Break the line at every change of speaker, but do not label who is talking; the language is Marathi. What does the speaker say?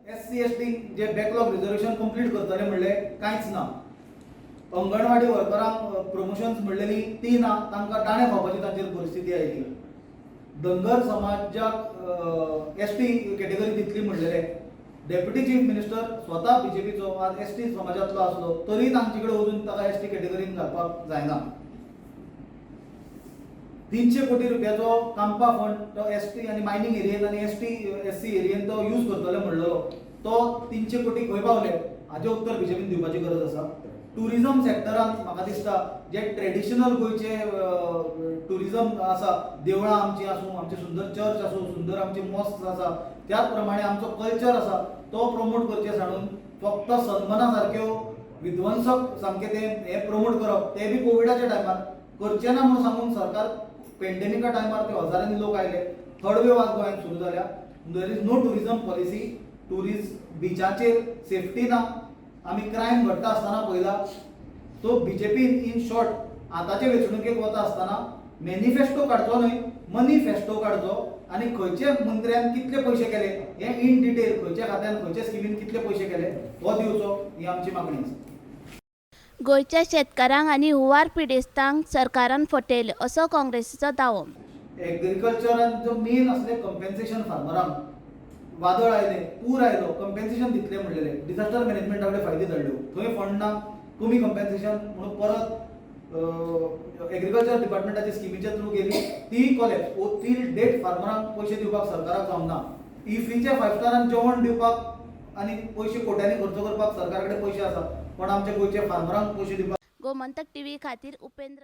SC ST जे बॅकलॉग रिझर्वेशन कंप्लीट करतले म्हणले कांयच ना. अंगणवाडी वर्करांक प्रमोशन्स म्हणलेली ती ना, तांकां ताणे खावपाची तांचेर परिस्थिती आयली. धनगर समाजाक ST कॅटेगरी दितली म्हणलेले. डेप्युटी चीफ मिनिस्टर स्वता बीजेपीचो आज ST समाजातलो आसलो तरी तांचे कडेन वचून ताका ST कॅटेगरीन घालपाक जायना. 300 कोटी रुपयाचो कांपा फंड तो ST आनी मायनिंग एरियेंत आनी ST SC एरियेंत तो यूज करतले म्हणलो. तो 300 कोटी खंय पावले हाचें उत्तर बीजेपीन दिवपाची गरज आसा. टुरिझम सेक्टरांत म्हाका दिसता जे ट्रेडिशनल गोंयचे टुरिझम आसा, देवळां आमची आसूं, आमचे सुंदर चर्च आसूं, सुंदर आमचे मॉस्क आसा, त्याच प्रमाणे आमचो कल्चर आसा तो प्रमोट करचे सांडून फक्त सन्माना सारक्यो विध्वंसक सामके ते हे प्रमोट करप ते बी कोविडाच्या टायमार करचे ना म्हणून सांगून सरकार पेंडेमिका टायमार ते हजारांनी लोक आयले. थर्ड वेव आज गोंयांत सुरू जाल्या. There is no tourism policy. बिचाचेर सेफ्टी ना. आमी क्रायम घडटा आसतना पळयला. तो बीजेपीन इन शॉर्ट आतांचे वेंचणुकेक वता आसतना मॅनिफेस्टो काडचो न्हय, मनीफेस्टो काडचो आनी खंयच्या मंत्र्यान कितले पयशे केले हे इन डिटेल खंयच्या खात्यान खंयच्या स्किमीन कितले पयशे केले हो दिवचो ही आमची मागणी आसा.
गोंयच्या शेतकारांक आनी हुंवार पिडेस्तांक सरकारान फटयले असो काँग्रेसीचो दावो.
एग्रीकल्चरान जो मेन असले कंपेन्सेशन फार्मरांक वादळ आयले, पूर आयलो, कंपेन्सेशन दितले म्हणलेले. डिझास्टर मॅनेजमेंटा कडेन फायदे धाडल्यो, थंय फंड ना, कमी कंपेन्सेशन म्हणून परत एग्रीकल्चर डिपार्टमेंटाच्या स्किमीच्या थ्रू गेली. ती कॉलेज टील डेट फार्मरांक पयशे दिवपाक सरकाराक जावना. इफ्रीचे 5 स्टारान जेवण दिवपाक आनी पयशे कोट्यांनी खर्च करपाक सरकार कडेन पयशे आसा, पण आमच्या गोंयच्या फार्मरांक पयशे दिवपाक.
गोमंतक टीव्ही खातीर उपेंद्र